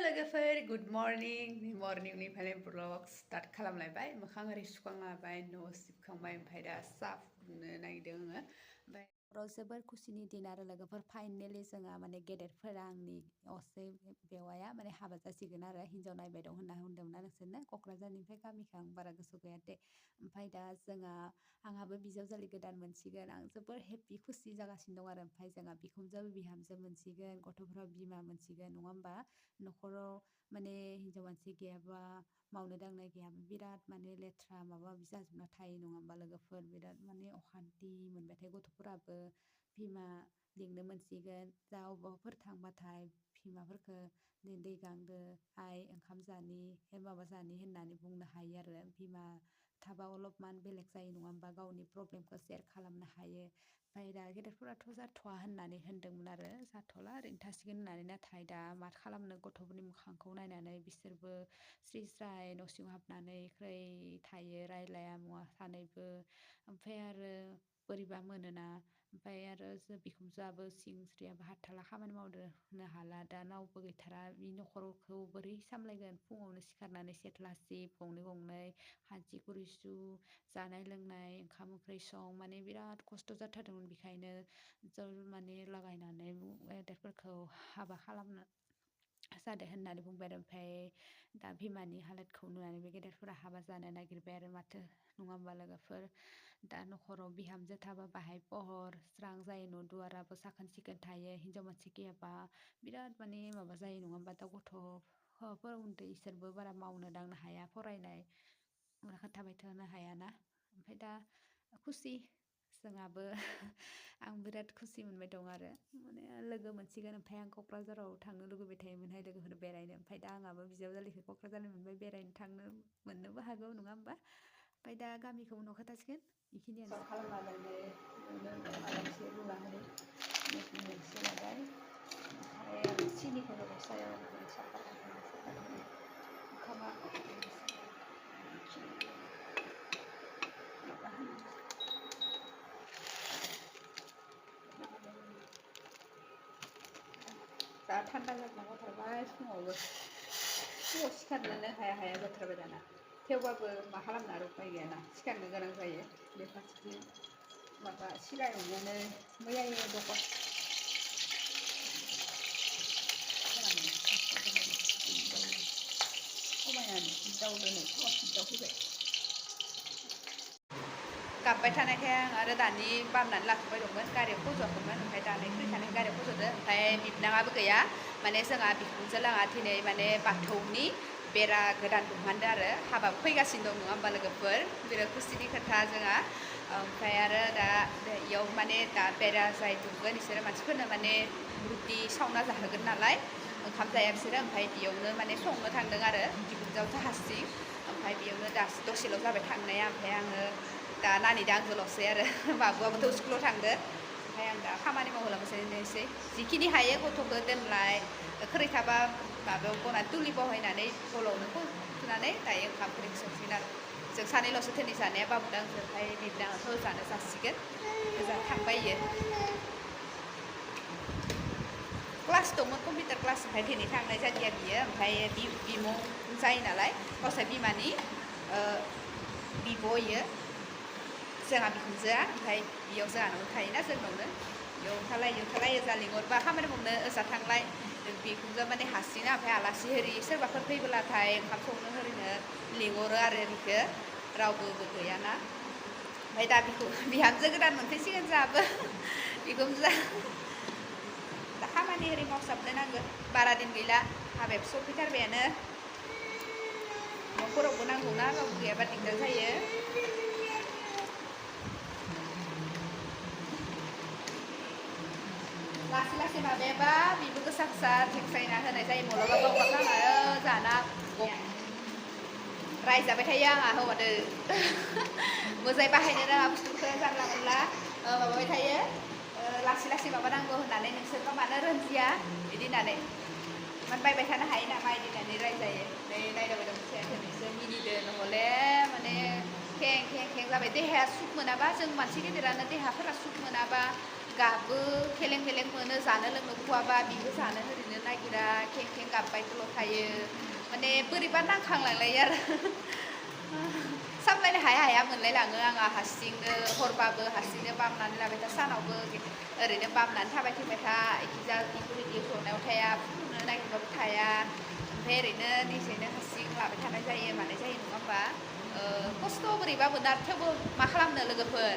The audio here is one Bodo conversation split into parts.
लोगोफोर गुड मर्निंनिफ्राय ब्लग स्टार्ट खालामलायबाय मोखां ओरै सुखांलाबाय न' सिबखांबाय ओमफ्राय दा साहा फुदुंनो नागिरदों आङो ओमफ्राय हराव जोबोर खुसिनि दिन आरो लोगोफोर फाइनेलि जोंहा माने गेदेरफोरा आंनि असे बेवाया माने हाबा जासिगोन आरो हिन्जाव नायबाय दं होनना होनदोंमोन ना नोंसोरनो क'क्राझारनिफ्राय गामिखौ आं बारा गोसोआव गैया दे ओमफ्राय दा आंहाबो बिजावजालि गोदान मोनसिगोन आं जोबोर हेपि खुसि जागासिनो दं आरो ओमफ्राय जोंहा बिखुनजो बिहामजो मोनसिगोन गथ'फोरा बिमा मोनसिगोन नङा होमबा न'खराव माने हिन्जाव मानसि गैयाबा मावनो दांनाय गैयाबा बिराद माने लेथ्रा माबा माबि जाजोबना थायो नङा होमबा लोगोफोर बिराद माने अखान्थि मोनबाथाय गथ'फोराबो बिमा लिंनो मोनसिगोन जा अबावबाफोर थांबाथाय बिमाफोरखौ दै गांदो आइ ओंखाम जानि माबा जानि होननानै बुंनो हायो आरो बिमा थाबा अलपमान बेलेग जायो नङा होमबा गावनि प्रब्लेमखौ सेयार खालामनो हायो ओमफ्राय दा गेदेरफोराथ' जाथ'वा होननानै होनदोंमोन आरो जाथ'ला ओरैनो थासिगोन होननानै नाथाय दा मा खालामनो गथ'फोरनि मोखांखौ नायनानै बिसोरबो स्रि स्राय न' सिङाव हाबनानै खै थायो रायलाया मुवा सानैबो ओमफ्राय आरो बोरैबा मोनोना ओमफ्राय आरो बिखुनजोआबो सिं स्रियाबो हाथाला खामानि मावनो हाला दा रावबो गैथारा बे न'खरखौ बोरै सामलायगोन फुङावनो सिखारनानै सेथ्ला सिब गंनै गंनै खानसि खुरैसु जानाय लोंनाय ओंखाम ओंख्रि सं माने बिराद खस्थ' जाथारदोंमोन बेखायनो जों माने लागायनानै गेदेरफोरखौ हाबा खालामनो जादों होननानै बुंबाय आरो ओमफ्राय दा बिमानि हालोदखौ नुनानै बे गेदेरफोरा हाबा जानो नागिरबाय आरो माथो नङा होमबा लोगोफोर दा न'खराव बिहामजो थाबा बाहाय पहर स्रां जायो न' दुवाराबो साखोन सिखोन थायो हिन्जाव मानसि गैयाबा बिराद माने माबा जायो नङा होमबा दा गथ'फोर उन्दै इसोरबो बारा मावनो दांनो हाया फरायनाय थाबाय थानो हायाना ओमफ्राय दा खुसि जोंहाबो आं बिराद खुसि मोनबाय दं आरो माने लोगो मोनसिगोन ओमफ्राय आं क'क्राझाराव थांनो लुगैबाय थायोमोनहाय लोगोफोर बेरायनो ओमफ्राय दा आंहाबो बिजावजालिखौ क'क्राझारनि मोनबाय बेरायनो थांनो मोननोबो हागौ नङा होमबा ओमफ्राय दा गामिखौ उनाव खोथासिगोन बेखिनियानो खालामनानै एसे रुनानै एसे लाबाय ओमफ्राय सिनिखौ होबाय सायाव ओंखामा दा थान्दा जाथारबाय फुङाव सिखारनोनो हाया जाथारबाय दाना थेवबाबो मा खालामनो आरो उपाय गैयाना सिखारनो गोनां जायो बे फारसेथिं माबा सिरा एवनानै मैयायो दखान खमायनानै दाउदोनै दाउ फैबाय गाबबाय थानायखाय आं आरो दानि बामनानै लाथ'बाय दंमोन गारियाव फज'वाखैमोन ओमफ्राय दानै फैखानाय गारियाव फज'दो ओमफ्राय बिबनाङाबो गैया माने जोंहा बिखुनजो लाङा दिनै माने बाथौनि बेरा गोदान दुमहान्दों आरो हाबाबो फैगासिनो दं नङा होमबा लोगोफोर बिराद खुसिनि खोथा जोंहा ओमफ्राय आरो दा इयाव माने दा बेरा जाय दुमगोन बिसोरो मानसिफोरनो माने रुटि सावना जाहोगोन नालाय ओंखाम जाया बिसोरो ओमफ्राय बेयावनो माने संनो थांदों आरो बिखुनजोआथ' हारसिं ओमफ्राय बेयावनो दासो दसेल' जाबाय थांनाया ओमफ्राय आङो दा नानिदा आंजोल'सै आरो बाबुआबोथ' स्कुलाव थांदो ओमफ्राय आं दा खामानि मावहोलांनोसै जिखिनि हायो गथ'खौ दोनलाय खोरै थाबा माबायाव बनानै तुलि बहायनानै गलावनो फुनानै दायो ओंखाम ओंख्रि संसिगोन आरो जों सानैल'सो दिनै जानाया बाबुदों आंजों ओमफ्राय बिबनाङाथ' जानो जासिगोन ओजा थांबाय इयो क्लास दंमोन कम्पिउटार क्लास ओमफ्राय दिनै थांनाय जादिया बियो ओमफ्राय बिमुं जायो नालाय गावसा बिमानि बिब' इयो जोंहा बिखुनजोआ ओमफ्राय बेयाव जोंहानावनो थायोना जोंनावनो बेयाव ओंखारलायो जा लिंहरबा खामानि मावनो ओजा थांलाय बिखुनजोआ माने हारसिङा ओमफ्राय आलासि ओरि सोरबाफोर फैबोलाथाय ओंखाम संनो ओरैनो लिंहरो आरो बिखौ रावबो गैयाना ओमफ्राय दा बिहामजो गोदान मोनफैसिगोन जोंहाबो बिखुनजोआ दा खामानि ओरै मावसाबनो नांगौ बारा दिन गैला हाबायाबो सफैथारबायानो न'फोरावबो नांगौना रावबो गैयाबा दिगदार जायो लासै लासै माबायाबा बेबो गोसा गोसा थेक्सायना होनाय जायो माब्लाबा बावगारफ्लाङो जाना रायजाबाय थायो आंहा हौवादो मोजाङै बाहायनो रोङा बुस्थुखौ जानला मोनला माबाबाय थायो लासै लासै माबानांगौ होननानै नोंसोरबा मानो रोंदिया बिदि होननानै माने बायबाय थानो हायो नामा बिदि होननानै रायजायो नै नायदावबाय दं दिनैसो मिनिदो नहले माने खें जाबाय देहाया सुख मोनाबा जों मानसि गिदिरानो देहाफोरा सुख मोनाबा गाबो खेलें मोनो जानो लोंनो खुवाबा बिबो जानो ओरैनो नागिरा खें खें गाबबायल' थायो माने बोरैबा नांखांलांलायो आरो सामलायनो हाया मोनलायलाङो आंहा हारसिंनो हरबाबो हारसिंनो बामनानै लाबाय था सानावबो ओरैनो बामनानै थाबाय था इखिजा इफोरबायदि जनायाव थाया फुनो नागिरबाबो थाया ओमफ्राय ओरैनो निजेनो हारसिं लाबाय थानाय जायो मानाय जायो नङा होमबा खस्थ' बोरैबा मोनो आरो थेवबो मा खालामनो लोगोफोर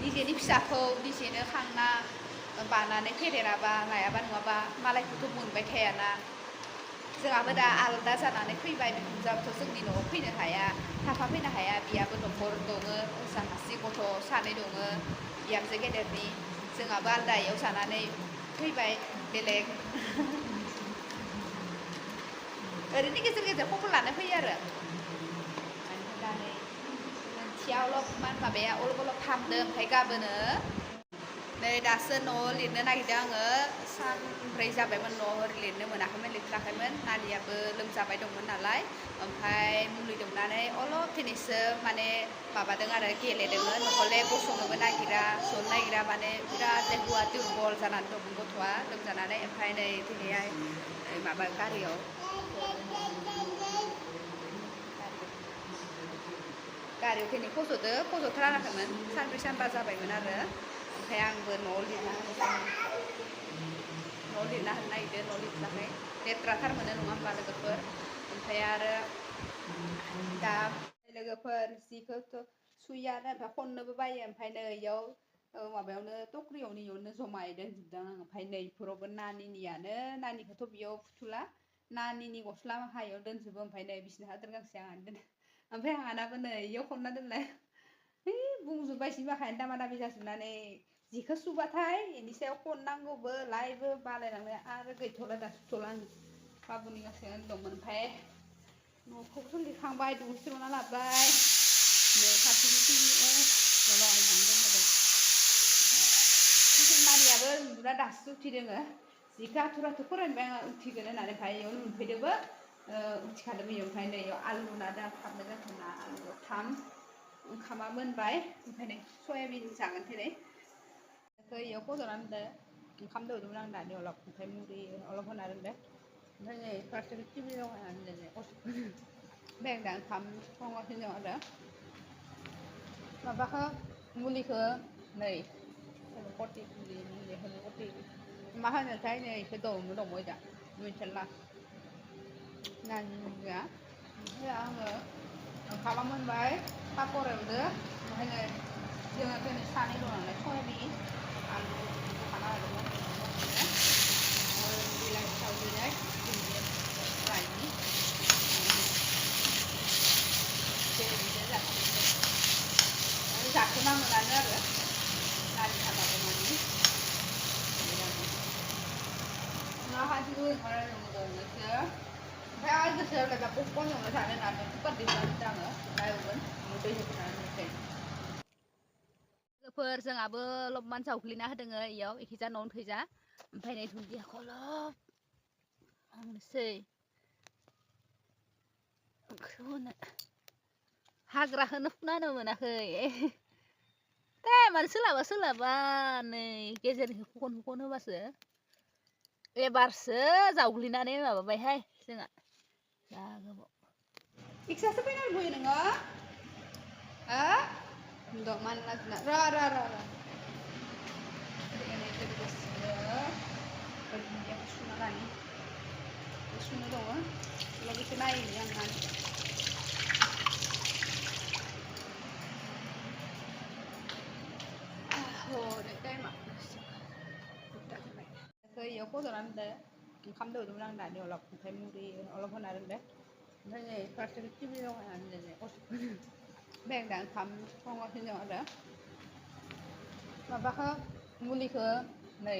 निजेनि फिसाखौ निजेनो खांना बानानै फेदेराबा लायाबा नङाबा मालायखौथ' मोनबाय थायाना जोंहाबो दा आलादा जानानै फैबाय बिखुनजोआबोथ' जोंनि न'आव फैनो हाया थाफाफैनो हाया बियाबो न'खर दङो ओजा हारसिं गथ' सानै दङो बिहामजो गेदेरनि जोंहाबो आलदायाव जानानै फैबाय बेलेग ओरैनो गेजेर गेजेर खबर लानो फैयो आरो ओमफ्राय दा नै मोनसेया अलपमान माबाया अलप अलप हामदों ओमफ्राय गाबोनो नै दासो न'आव लिरनो नागिरदों आङो सानब्रै जाबायमोन न'आव लिरनो मोनाखैमोन लिरथाराखैमोन नानियाबो लोमजाबाय दंमोन नालाय ओमफ्राय मुलि दौनानै अलप दिनैसो माने माबादों आरो गेलेदोंमोन नहले गसंनोबो नागिरा जनो नागिरा माने बिराद देहाया दुरबल जानानै दंमोन गथ'आ लोमजानानै ओमफ्राय नै दिनैहाय माबा गारियाव दिनै फज'थाराखैमोन सानब्रै सानबा जाबायमोन आरो ओमफ्राय आंबो न'आव लिरना होनो नागिरदों न'आव लिरथाराखै लेथ्राथार मोनो नङा होमबा लोगोफोर ओमफ्राय आरो दा लोगोफोर जिखौथ' सुयानो ओमफ्राय खननोबो बायो ओमफ्राय नै इयाव माबायावनो टक्रियावनो इयावनो जमायै दोनजोबदों आं ओमफ्राय नै इफोरावबो नानिखौथ' बेयाव फुथुला नानिनि गस्ला हायाव दोनजोबो ओमफ्राय नै बिसिना हादोर गांसे आंहानो दोनो ओमफ्राय आंहानाबो नै इयाव खनना दोनलाय बुंजोब्बाय जि बाखायनो दामा दामि जाजोबनानै जिखौ सुबाथाय बेनि सायाव खननांगौबो लायबो बालायलांनो आरो गैथ'ला दा सुथ'ला आं बाबुनि गांसे दंमोन ओमफ्राय न'खौबोथ' लिरखांबाय दुगैस्र'ना लाबाय नै फारसेथिं नानियाबो उन्दुना दासो उथिदोङो जिखौ आथुर आथुर फरायनोबाय आङो उथिगोन होननानै ओमफ्राय इयावनो मोनफैदोंबो उथिखादोंबो इयाव ओमफ्राय नै इयाव आलु रुना थाबनो जाथोंना आलु थाम ओंखामा मोनबाय ओमफ्राय नै सयाबिन जागोन दिनै इयाव फज'ना दोनदो ओंखाम दौदोंमोन आं दानि अलप ओमफ्राय मुरि अलप होना दोनदो ओमफ्राय नै फारसेथिं टिभि लगायनानै दोनदो ओमफ्राय आं दा ओंखाम संगासिनो दं आरो माबाखौ मुलिखौ नै मा होनोथाय नै इखौ दंबाय दा मिथिला नानि मुलिया ओमफ्राय आङो ओंखामा मोनबाय पापर एवदो ओमफ्राय नै जोङो दिनै सानै दं नालाय सयाबिन आलु दखाना होदोंमोन बिलाइ सावदेनाय रायनि जाखोना मोनानो आरो नानि हाबाखौ मानि हाजिबो ओंखारनाय दंसो ओमफ्राय आरो गोसोआव दा पपकर्न एवना जानो होननानै कुकार दिहुनना आङो दा एवगोन दै होनानै दोनसै लोगोफोर जोंहाबो अलपमान जावग्लिना होदोङो इयाव इखिजा न'आवनो थैजा ओमफ्राय नै दुन्दियाखौ अलप आंनोसै हाग्राखौनो फुना मोनाखै टाइमानो सोलाबा नै गेजेरनिखौ फुखन होबासो एबारसो जावग्लिनानै माबाबायहाय जोंहा जा गोबाव इक्सासो फैनानै बुयो नोङो दं मानला जोंना र' दुन्दियाखौ सुना लानि सुनो दङ बेखौ नायनि आं नानि हरै टाइमा इयाव फज'ना दोनदो ओंखाम दौदोंमोन आं दानि अलप ओमफ्राय मुरि अलप होना दोनदो ओमफ्राय नै फारसेथिं टिभि लगायनानै दोनदो ओमफ्राय आं दा ओंखाम संगासिनो दं आरो माबाखौ मुलिखौ नै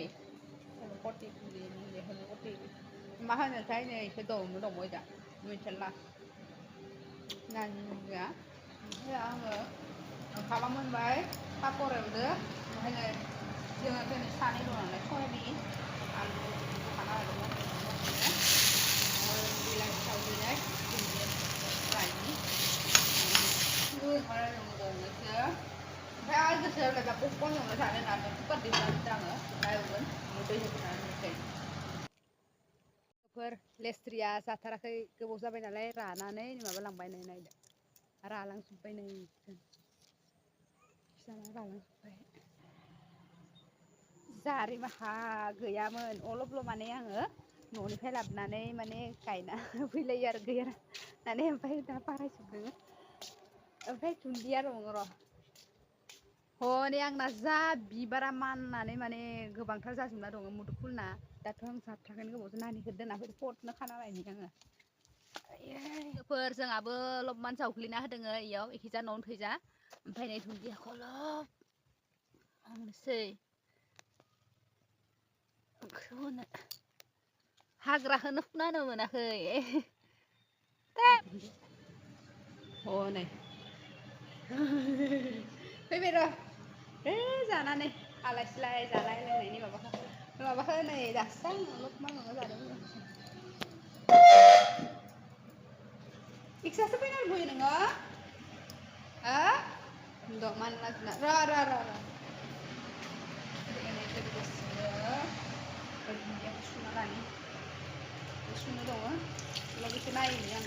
मा होनोथाय नै इखौ दंबाय दा मिथिला नानि मुलिया ओमफ्राय आङो ओंखामा मोनबाय पापर एवदो ओमफ्राय नै जोङो दिनै सानै दं नालाय सयाबिन आलु दखाना होदोंमोन बिलाइ सावदेनाय रायनि ओंखारनाय दंसो ओमफ्राय आरो गोसोआव दा पपकर्न एवना जानो होननानै कुकार दिहुनना दोनदों आङो दा एवगोन दै होनानै दोनसै फोर लेस्रिया जाथाराखै गोबाव जाबाय नालाय रानानै माबालांबाय नै नायदो रालांजोब्बाय नै फिसाना रालांजोब्बाय जारि माहा गैयामोन अलपल' माने आङो न'निफ्राय लाबोनानै माने गायना फैलायो आरो गैया नानै ओमफ्राय दा बारायजोबदों ओमफ्राय दुन्दिया दङ र' हनै आंना जा बिबारा माननानै माने गोबांथार जाजोबना दङ मुदुफुलना दाथ' आं जाथ्राखैनो गोबावजों नानिखौ दोनाखै फटनो खाना लायनि आङो फोर जोंहाबो लबमान जावग्लिना होदों इयाव एखिजा न'आवनो थैजा ओमफ्राय नै दुन्दियाखौ लब आंनोसै ओंख्रियाव हाग्राखौनो फुना होनो मोनाखै हनै फैबाय र' जानानै आलाय सिलाय जानाय लोंनायनि माबाखौ नै दासो आं अलपमान माबा जादों इक्सासो फैनानै फैयो नोङो दं मानला जोंना र' सुना लानि सुनो दङ बेखौ नायनि आं